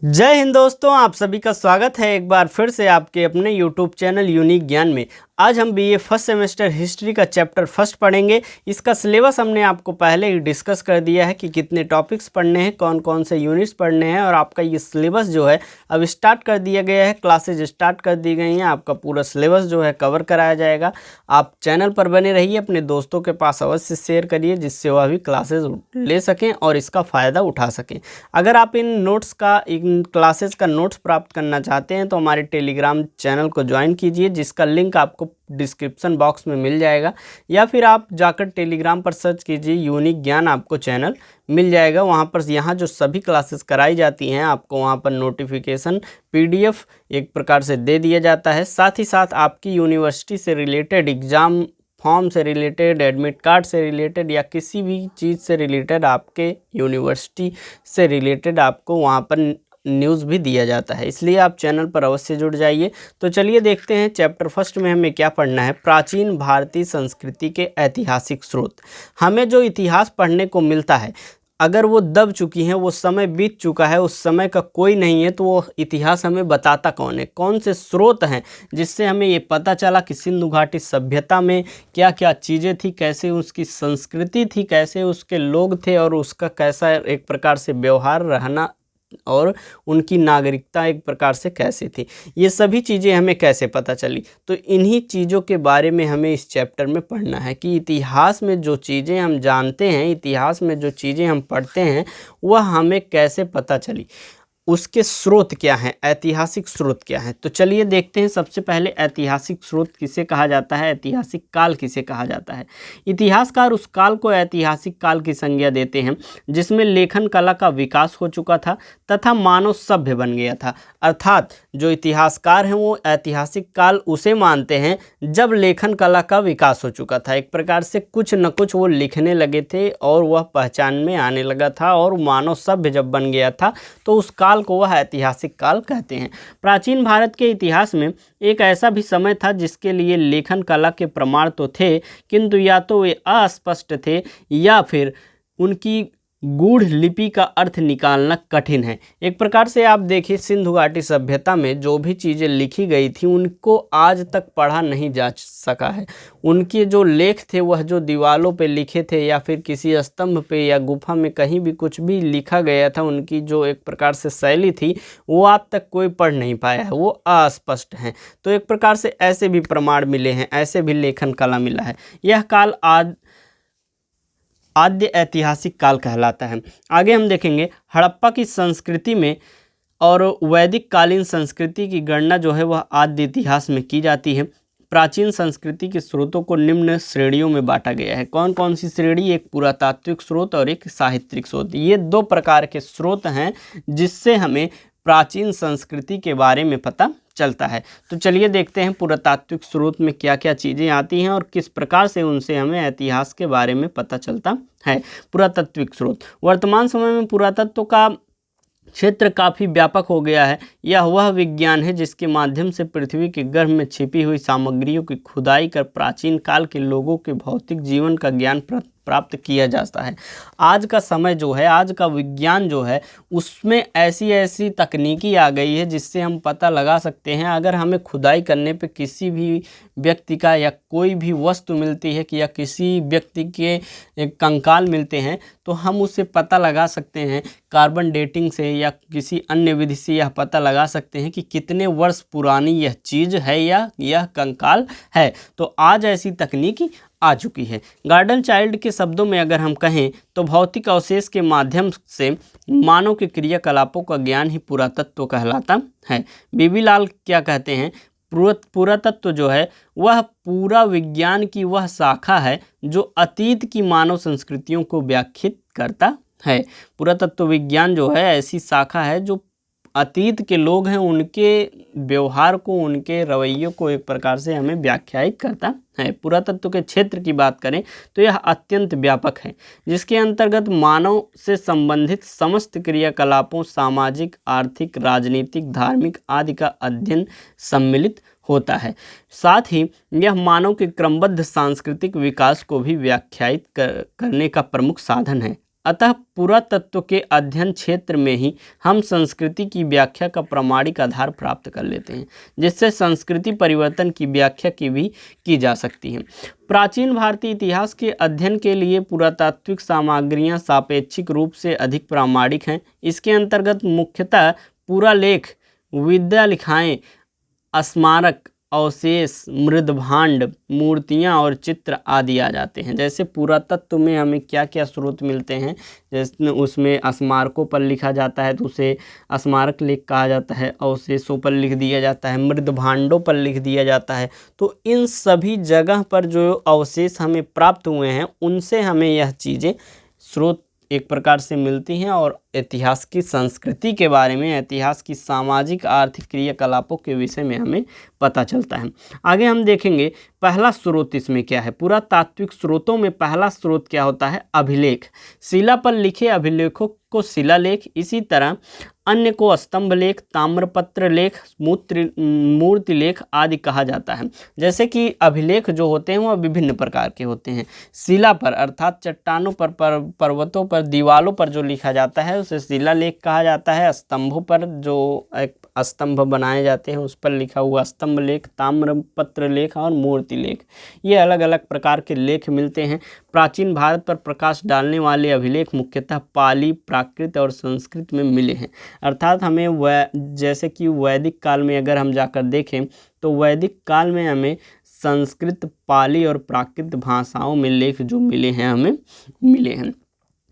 जय हिंद दोस्तों, आप सभी का स्वागत है एक बार फिर से आपके अपने यूट्यूब चैनल यूनिक ज्ञान में। आज हम बीए फर्स्ट सेमेस्टर हिस्ट्री का चैप्टर फर्स्ट पढ़ेंगे। इसका सिलेबस हमने आपको पहले ही डिस्कस कर दिया है कि कितने टॉपिक्स पढ़ने हैं, कौन कौन से यूनिट्स पढ़ने हैं, और आपका ये सिलेबस जो है अब स्टार्ट कर दिया गया है। क्लासेज स्टार्ट कर दी गई हैं, आपका पूरा सिलेबस जो है कवर कराया जाएगा। आप चैनल पर बने रहिए, अपने दोस्तों के पास अवश्य शेयर करिए जिससे वह भी क्लासेज ले सकें और इसका फ़ायदा उठा सकें। अगर आप इन क्लासेस का नोट्स प्राप्त करना चाहते हैं तो हमारे टेलीग्राम चैनल को ज्वाइन कीजिए, जिसका लिंक आपको डिस्क्रिप्शन बॉक्स में मिल जाएगा, या फिर आप जाकर टेलीग्राम पर सर्च कीजिए यूनिक ज्ञान, आपको चैनल मिल जाएगा। वहाँ पर यहाँ जो सभी क्लासेस कराई जाती हैं आपको वहाँ पर नोटिफिकेशन पीडीएफ एक प्रकार से दे दिया जाता है। साथ ही साथ आपकी यूनिवर्सिटी से रिलेटेड एग्ज़ाम फॉर्म से रिलेटेड, एडमिट कार्ड से रिलेटेड या किसी भी चीज़ से रिलेटेड, आपके यूनिवर्सिटी से रिलेटेड आपको वहाँ पर न्यूज़ भी दिया जाता है, इसलिए आप चैनल पर अवश्य जुड़ जाइए। तो चलिए देखते हैं चैप्टर फर्स्ट में हमें क्या पढ़ना है। प्राचीन भारतीय संस्कृति के ऐतिहासिक स्रोत। हमें जो इतिहास पढ़ने को मिलता है, अगर वो दब चुकी हैं, वो समय बीत चुका है, उस समय का कोई नहीं है, तो वो इतिहास हमें बताता कौन है, कौन से स्रोत हैं जिससे हमें ये पता चला कि सिंधु घाटी सभ्यता में क्या क्या चीज़ें थी, कैसे उसकी संस्कृति थी, कैसे उसके लोग थे और उसका कैसा एक प्रकार से व्यवहार रहना और उनकी नागरिकता एक प्रकार से कैसी थी। ये सभी चीज़ें हमें कैसे पता चली, तो इन्हीं चीज़ों के बारे में हमें इस चैप्टर में पढ़ना है कि इतिहास में जो चीज़ें हम जानते हैं, इतिहास में जो चीज़ें हम पढ़ते हैं, वह हमें कैसे पता चली, उसके स्रोत क्या हैं, ऐतिहासिक स्रोत क्या हैं। तो चलिए देखते हैं। सबसे पहले ऐतिहासिक स्रोत किसे कहा जाता है, ऐतिहासिक काल किसे कहा जाता है। इतिहासकार उस काल को ऐतिहासिक काल की संज्ञा देते हैं जिसमें लेखन कला का विकास हो चुका था तथा मानव सभ्य बन गया था। अर्थात जो इतिहासकार हैं वो ऐतिहासिक काल उसे मानते हैं जब लेखन कला का विकास हो चुका था। एक प्रकार से कुछ न कुछ वो लिखने लगे थे और वह पहचान में आने लगा था, और मानव सभ्य जब बन गया था तो उस काल को वह ऐतिहासिक काल कहते हैं। प्राचीन भारत के इतिहास में एक ऐसा भी समय था जिसके लिए लेखन कला के प्रमाण तो थे, किंतु या तो वे अस्पष्ट थे या फिर उनकी गूढ़ लिपि का अर्थ निकालना कठिन है। एक प्रकार से आप देखिए, सिंधु घाटी सभ्यता में जो भी चीज़ें लिखी गई थी उनको आज तक पढ़ा नहीं जा सका है। उनके जो लेख थे वह जो दीवालों पे लिखे थे या फिर किसी स्तंभ पे या गुफा में कहीं भी कुछ भी लिखा गया था, उनकी जो एक प्रकार से शैली थी वो आज तक कोई पढ़ नहीं पाया है, वो अस्पष्ट हैं। तो एक प्रकार से ऐसे भी प्रमाण मिले हैं, ऐसे भी लेखन कला मिला है। यह काल आद्य ऐतिहासिक काल कहलाता है। आगे हम देखेंगे हड़प्पा की संस्कृति में और वैदिक कालीन संस्कृति की गणना जो है वह आद्य इतिहास में की जाती है। प्राचीन संस्कृति के स्रोतों को निम्न श्रेणियों में बांटा गया है। कौन कौन सी श्रेणी? एक पुरातात्विक स्रोत और एक साहित्यिक स्रोत। ये दो प्रकार के स्रोत हैं जिससे हमें प्राचीन संस्कृति के बारे में पता चलता है। तो चलिए देखते हैं पुरातात्विक स्रोत में क्या क्या चीज़ें आती हैं और किस प्रकार से उनसे हमें इतिहास के बारे में पता चलता है। पुरातात्विक स्रोत। वर्तमान समय में पुरातत्व का क्षेत्र काफ़ी व्यापक हो गया है। यह वह विज्ञान है जिसके माध्यम से पृथ्वी के गर्भ में छिपी हुई सामग्रियों की खुदाई कर प्राचीन काल के लोगों के भौतिक जीवन का ज्ञान प्राप्त किया जाता है। आज का समय जो है, आज का विज्ञान जो है, उसमें ऐसी ऐसी तकनीकी आ गई है जिससे हम पता लगा सकते हैं। अगर हमें खुदाई करने पे किसी भी व्यक्ति का या कोई भी वस्तु मिलती है कि या किसी व्यक्ति के कंकाल मिलते हैं तो हम उसे पता लगा सकते हैं कार्बन डेटिंग से या किसी अन्य विधि से यह पता लगा सकते हैं कि कितने वर्ष पुरानी यह चीज़ है या यह कंकाल है। तो आज ऐसी तकनीकी आ चुकी है। गार्डन चाइल्ड के शब्दों में अगर हम कहें तो भौतिक अवशेष के माध्यम से मानव के क्रियाकलापों का ज्ञान ही पुरातत्व कहलाता है। बीबी लाल क्या कहते हैं? पुरातत्व जो है वह पूरा विज्ञान की वह शाखा है जो अतीत की मानव संस्कृतियों को व्याख्यात करता है। पुरातत्व विज्ञान जो है ऐसी शाखा है जो अतीत के लोग हैं उनके व्यवहार को, उनके रवैयों को एक प्रकार से हमें व्याख्यायित करता है। पुरातत्व के क्षेत्र की बात करें तो यह अत्यंत व्यापक है, जिसके अंतर्गत मानव से संबंधित समस्त क्रियाकलापों, सामाजिक, आर्थिक, राजनीतिक, धार्मिक आदि का अध्ययन सम्मिलित होता है। साथ ही यह मानव के क्रमबद्ध सांस्कृतिक विकास को भी व्याख्यायित करने का प्रमुख साधन है। अतः पुरातत्व के अध्ययन क्षेत्र में ही हम संस्कृति की व्याख्या का प्रामाणिक आधार प्राप्त कर लेते हैं, जिससे संस्कृति परिवर्तन की व्याख्या की जा सकती है। प्राचीन भारतीय इतिहास के अध्ययन के लिए पुरातात्विक सामग्रियां सापेक्षिक रूप से अधिक प्रामाणिक हैं। इसके अंतर्गत मुख्यतः पुरालेख, विद्यालिखाएँ, स्मारक, अवशेष, मृदभांड, मूर्तियाँ और चित्र आदि आ जाते हैं। जैसे पुरातत्व में हमें क्या क्या स्रोत मिलते हैं, जैसे उसमें स्मारकों पर लिखा जाता है तो उसे स्मारक लेख कहा जाता है, अवशेषों पर लिख दिया जाता है, मृदभांडों पर लिख दिया जाता है। तो इन सभी जगह पर जो अवशेष हमें प्राप्त हुए हैं उनसे हमें यह चीज़ें स्रोत एक प्रकार से मिलती हैं और इतिहास की संस्कृति के बारे में, इतिहास की सामाजिक आर्थिक क्रियाकलापों के विषय में हमें पता चलता है। आगे हम देखेंगे पहला स्रोत इसमें क्या है। पुरातात्विक स्रोतों में पहला स्रोत क्या होता है? अभिलेख। शिला पर लिखे अभिलेखों को शिलालेख, इसी तरह अन्य को स्तंभ लेख, ताम्रपत्र लेख, मूर्ति लेख आदि कहा जाता है। जैसे कि अभिलेख जो होते हैं वह विभिन्न प्रकार के होते हैं। शिला पर अर्थात चट्टानों पर, पर्वतों पर, दीवालों पर जो लिखा जाता है उसे शिलालेख कहा जाता है। स्तंभों पर जो एक स्तंभ बनाए जाते हैं उस पर लिखा हुआ स्तंभ लेख, ताम्रपत्र लेख और मूर्ति लेख, ये अलग अलग प्रकार के लेख मिलते हैं। प्राचीन भारत पर प्रकाश डालने वाले अभिलेख मुख्यतः पाली, प्राकृत और संस्कृत में मिले हैं। अर्थात हमें जैसे कि वैदिक काल में अगर हम जाकर देखें तो वैदिक काल में हमें संस्कृत, पाली और प्राकृत भाषाओं में लेख जो मिले हैं हमें मिले हैं।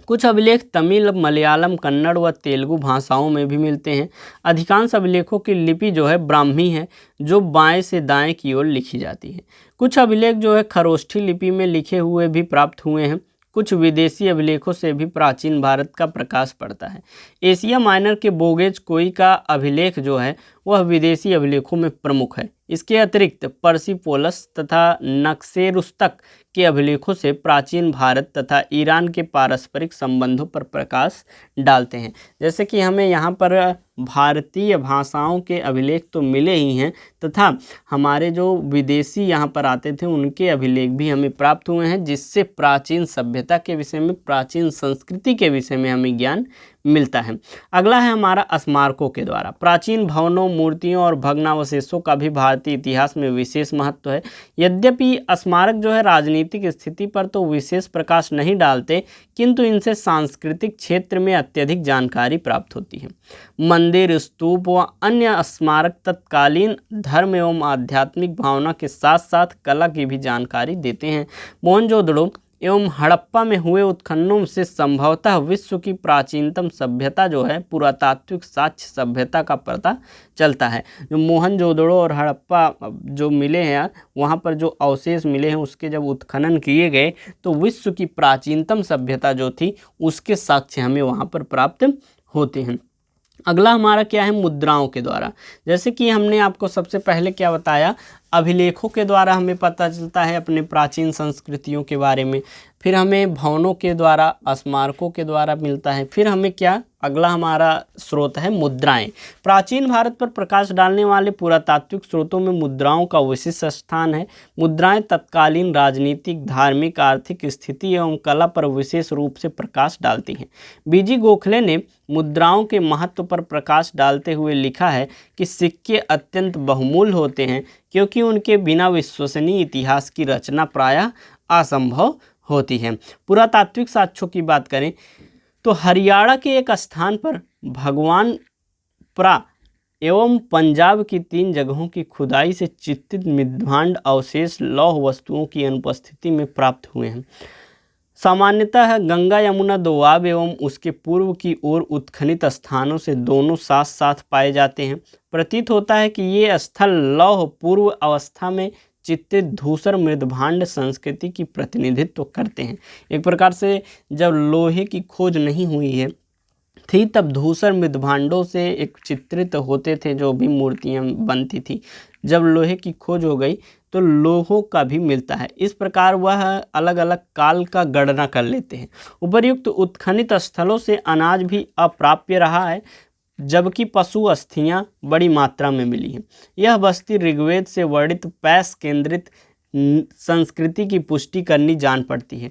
कुछ अभिलेख तमिल, मलयालम, कन्नड़ व तेलुगु भाषाओं में भी मिलते हैं। अधिकांश अभिलेखों की लिपि जो है ब्राह्मी है, जो बाएं से दाएं की ओर लिखी जाती है। कुछ अभिलेख जो है खरोष्ठी लिपि में लिखे हुए भी प्राप्त हुए हैं। कुछ विदेशी अभिलेखों से भी प्राचीन भारत का प्रकाश पड़ता है। एशिया माइनर के बोगेज कोई का अभिलेख जो है वह विदेशी अभिलेखों में प्रमुख है। इसके अतिरिक्त पर्सिपोलस तथा नक्सेरुस्तक के अभिलेखों से प्राचीन भारत तथा ईरान के पारस्परिक संबंधों पर प्रकाश डालते हैं। जैसे कि हमें यहाँ पर भारतीय भाषाओं के अभिलेख तो मिले ही हैं तथा हमारे जो विदेशी यहाँ पर आते थे उनके अभिलेख भी हमें प्राप्त हुए हैं, जिससे प्राचीन सभ्यता के विषय में, प्राचीन संस्कृति के विषय में हमें ज्ञान मिलता है। अगला है हमारा स्मारकों के द्वारा। प्राचीन भवनों, मूर्तियों और भग्नावशेषों का भी भारतीय इतिहास में विशेष महत्व है। यद्यपि स्मारक जो है राजनीतिक स्थिति पर तो विशेष प्रकाश नहीं डालते, किंतु इनसे सांस्कृतिक क्षेत्र में अत्यधिक जानकारी प्राप्त होती है। मंदिर, स्तूप व अन्य स्मारक तत्कालीन धर्म एवं आध्यात्मिक भावना के साथ साथ कला की भी जानकारी देते हैं। मोहनजोदड़ो एवं हड़प्पा में हुए उत्खननों से संभवतः विश्व की प्राचीनतम सभ्यता जो है पुरातात्विक साक्ष्य सभ्यता का पता चलता है। जो मोहनजोदड़ो और हड़प्पा जो मिले हैं, वहाँ पर जो अवशेष मिले हैं उसके जब उत्खनन किए गए तो विश्व की प्राचीनतम सभ्यता जो थी उसके साक्ष्य हमें वहाँ पर प्राप्त होते हैं। अगला हमारा क्या है? मुद्राओं के द्वारा। जैसे कि हमने आपको सबसे पहले क्या बताया, अभिलेखों के द्वारा हमें पता चलता है अपने प्राचीन संस्कृतियों के बारे में, फिर हमें भवनों के द्वारा, स्मारकों के द्वारा मिलता है, फिर हमें क्या, अगला हमारा स्रोत है मुद्राएं। प्राचीन भारत पर प्रकाश डालने वाले पुरातात्विक स्रोतों में मुद्राओं का विशिष्ट स्थान है। मुद्राएं तत्कालीन राजनीतिक, धार्मिक, आर्थिक स्थिति एवं कला पर विशेष रूप से प्रकाश डालती हैं। बीजी गोखले ने मुद्राओं के महत्व पर प्रकाश डालते हुए लिखा है कि सिक्के अत्यंत बहुमूल्य होते हैं क्योंकि उनके बिना विश्वसनीय इतिहास की रचना प्रायः असंभव होती है। पुरातात्विक साक्ष्यों की बात करें तो हरियाणा के एक स्थान पर भगवानपुरा एवं पंजाब की 3 जगहों की खुदाई से चित्रित मृदभांड अवशेष लौह वस्तुओं की अनुपस्थिति में प्राप्त हुए हैं। सामान्यतः गंगा, यमुना, दोआब एवं उसके पूर्व की ओर उत्खनित स्थानों से दोनों साथ साथ पाए जाते हैं। प्रतीत होता है कि ये स्थल लौह पूर्व अवस्था में चित्रित धूसर मृदभांड संस्कृति की प्रतिनिधित्व करते हैं। एक प्रकार से जब लोहे की खोज नहीं हुई थी तब धूसर मृदभांडों से एक चित्रित होते थे जो भी मूर्तियां बनती थी। जब लोहे की खोज हो गई तो लोहों का भी मिलता है। इस प्रकार वह अलग अलग काल का गणना कर लेते हैं। उपर्युक्त उत्खनित स्थलों से अनाज भी अप्राप्य रहा है, जबकि पशु अस्थियां बड़ी मात्रा में मिली हैं। यह बस्ती ऋग्वेद से वर्णित पैस केंद्रित संस्कृति की पुष्टि करनी जान पड़ती है।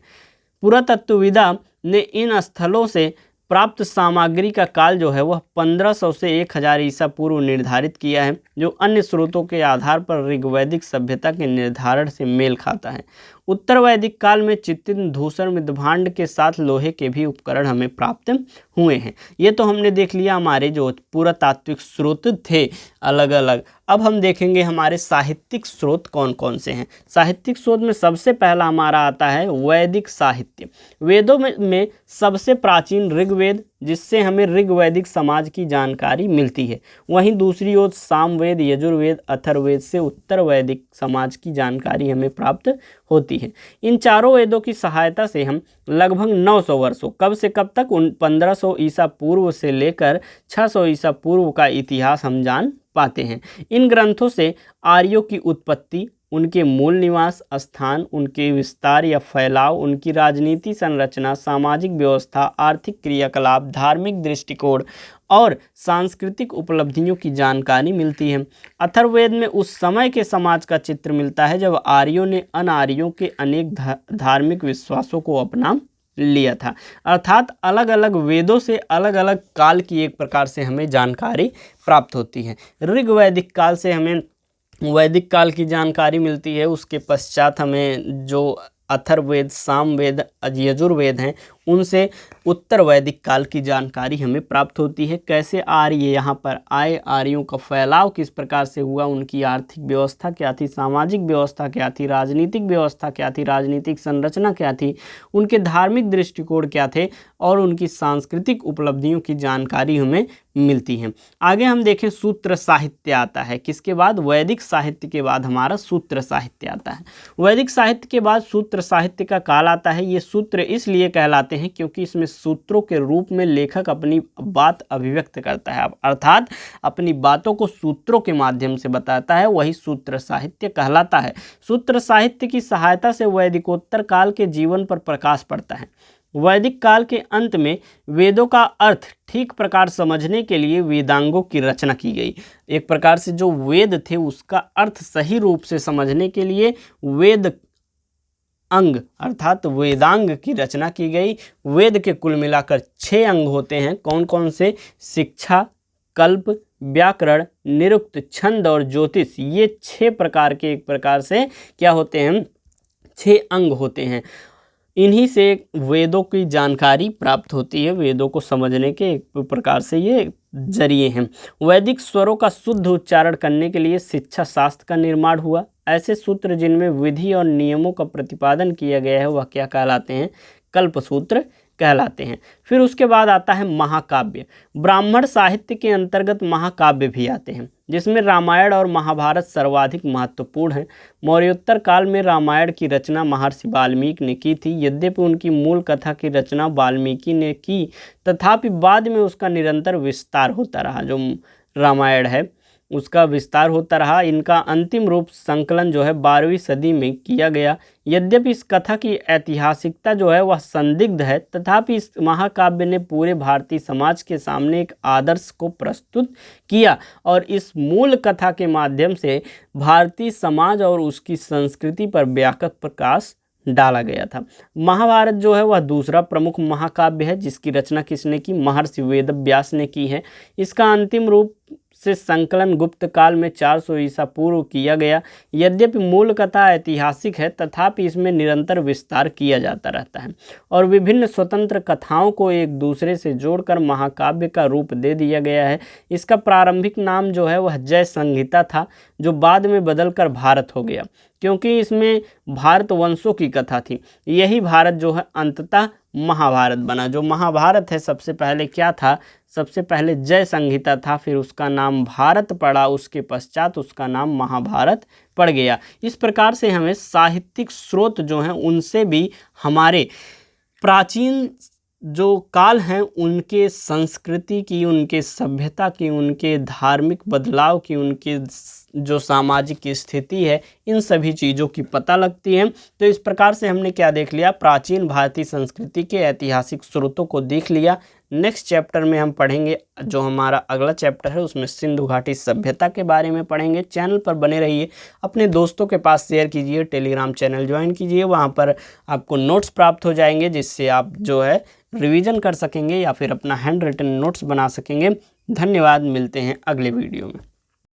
पुरातत्वविदा ने इन स्थलों से प्राप्त सामग्री का काल जो है वह 1500 से 1000 ईसा पूर्व निर्धारित किया है, जो अन्य स्रोतों के आधार पर ऋग्वैदिक सभ्यता के निर्धारण से मेल खाता है। उत्तर वैदिक काल में चित्तिन धूसर मृदभांड के साथ लोहे के भी उपकरण हमें प्राप्त हुए हैं। ये तो हमने देख लिया हमारे जो पुरातात्विक स्रोत थे अलग अलग। अब हम देखेंगे हमारे साहित्यिक स्रोत कौन कौन से हैं। साहित्यिक स्रोत में सबसे पहला हमारा आता है वैदिक साहित्य। वेदों में सबसे प्राचीन ऋग्वेद, जिससे हमें ऋग्वैदिक समाज की जानकारी मिलती है। वहीं दूसरी ओर सामवेद, यजुर्वेद, अथर्ववेद से उत्तर वैदिक समाज की जानकारी हमें प्राप्त होती है। इन चारों वेदों की सहायता से हम लगभग 900 वर्षों, कब से कब तक, 1500 ईसा पूर्व से लेकर 600 ईसा पूर्व का इतिहास हम जान पाते हैं। इन ग्रंथों से आर्यों की उत्पत्ति, उनके मूल निवास स्थान, उनके विस्तार या फैलाव, उनकी राजनीति संरचना, सामाजिक व्यवस्था, आर्थिक क्रियाकलाप, धार्मिक दृष्टिकोण और सांस्कृतिक उपलब्धियों की जानकारी मिलती है। अथर्ववेद में उस समय के समाज का चित्र मिलता है जब आर्यों ने अनार्यों के अनेक धार्मिक विश्वासों को अपना लिया था। अर्थात अलग अलग वेदों से अलग अलग काल की एक प्रकार से हमें जानकारी प्राप्त होती है। ऋग्वैदिक काल से हमें वैदिक काल की जानकारी मिलती है। उसके पश्चात हमें जो अथर्ववेद, सामवेद, यजुर्वेद हैं उनसे उत्तर वैदिक काल की जानकारी हमें प्राप्त होती है। कैसे आर्य यहाँ पर आए, आर्यों का फैलाव किस प्रकार से हुआ, उनकी आर्थिक व्यवस्था क्या थी, सामाजिक व्यवस्था क्या थी, राजनीतिक व्यवस्था क्या थी, राजनीतिक संरचना क्या थी, उनके धार्मिक दृष्टिकोण क्या थे और उनकी सांस्कृतिक उपलब्धियों की जानकारी हमें मिलती है। आगे हम देखें सूत्र साहित्य आता है। किसके बाद? वैदिक साहित्य के बाद हमारा सूत्र साहित्य आता है। वैदिक साहित्य के बाद सूत्र साहित्य का काल आता है। ये सूत्र इसलिए कहलाते हैं क्योंकि इसमें सूत्रों के रूप में लेखक अपनी बात अभिव्यक्त करता है, अर्थात अपनी बातों को सूत्रों के माध्यम से बताता है, वही सूत्र साहित्य कहलाता है। सूत्र साहित्य की सहायता से वैदिकोत्तर काल के जीवन पर प्रकाश पड़ता है। वैदिक काल के अंत में वेदों का अर्थ ठीक प्रकार समझने के लिए वेदांगों की रचना की गई। एक प्रकार से जो वेद थे उसका अर्थ सही रूप से समझने के लिए वेद अंग अर्थात वेदांग की रचना की गई। वेद के कुल मिलाकर 6 अंग होते हैं। कौन कौन से? शिक्षा, कल्प, व्याकरण, निरुक्त, छंद और ज्योतिष। ये 6 प्रकार के एक प्रकार से क्या होते हैं? 6 अंग होते हैं। इन्हीं से वेदों की जानकारी प्राप्त होती है। वेदों को समझने के एक प्रकार से ये जरिए हैं। वैदिक स्वरों का शुद्ध उच्चारण करने के लिए शिक्षा शास्त्र का निर्माण हुआ। ऐसे सूत्र जिनमें विधि और नियमों का प्रतिपादन किया गया है वह क्या कहलाते हैं? कल्पसूत्र कहलाते हैं। फिर उसके बाद आता है महाकाव्य। ब्राह्मण साहित्य के अंतर्गत महाकाव्य भी आते हैं, जिसमें रामायण और महाभारत सर्वाधिक महत्वपूर्ण हैं। मौर्योत्तर काल में रामायण की रचना महर्षि वाल्मीकि ने की थी। यद्यपि उनकी मूल कथा की रचना वाल्मीकि ने की, तथापि बाद में उसका निरंतर विस्तार होता रहा। जो रामायण है उसका विस्तार होता रहा। इनका अंतिम रूप संकलन जो है 12वीं सदी में किया गया। यद्यपि इस कथा की ऐतिहासिकता जो है वह संदिग्ध है, तथापि इस महाकाव्य ने पूरे भारतीय समाज के सामने एक आदर्श को प्रस्तुत किया और इस मूल कथा के माध्यम से भारतीय समाज और उसकी संस्कृति पर व्यापक प्रकाश डाला गया था। महाभारत जो है वह दूसरा प्रमुख महाकाव्य है, जिसकी रचना किसने की? महर्षि वेदव्यास ने की है। इसका अंतिम रूप से संकलन गुप्त काल में 400 ईसा पूर्व किया गया। यद्यपि मूल कथा ऐतिहासिक है, तथापि इसमें निरंतर विस्तार किया जाता रहता है और विभिन्न स्वतंत्र कथाओं को एक दूसरे से जोड़कर महाकाव्य का रूप दे दिया गया है। इसका प्रारंभिक नाम जो है वह जय संहिता था, जो बाद में बदलकर भारत हो गया, क्योंकि इसमें भारत वंशों की कथा थी। यही भारत जो है अंततः महाभारत बना। जो महाभारत है सबसे पहले क्या था? सबसे पहले जय संहिता था, फिर उसका नाम भारत पड़ा, उसके पश्चात उसका नाम महाभारत पड़ गया। इस प्रकार से हमें साहित्यिक स्रोत जो हैं उनसे भी हमारे प्राचीन जो काल हैं उनके संस्कृति की, उनके सभ्यता की, उनके धार्मिक बदलाव की, उनके जो सामाजिक स्थिति है, इन सभी चीज़ों की पता लगती है। तो इस प्रकार से हमने क्या देख लिया? प्राचीन भारतीय संस्कृति के ऐतिहासिक स्रोतों को देख लिया, नेक्स्ट चैप्टर में हम पढ़ेंगे, जो हमारा अगला चैप्टर है उसमें सिंधु घाटी सभ्यता के बारे में पढ़ेंगे। चैनल पर बने रहिए, अपने दोस्तों के पास शेयर कीजिए, टेलीग्राम चैनल ज्वाइन कीजिए, वहाँ पर आपको नोट्स प्राप्त हो जाएंगे जिससे आप जो है रिवीजन कर सकेंगे या फिर अपना हैंड रिटन नोट्स बना सकेंगे। धन्यवाद, मिलते हैं अगले वीडियो में।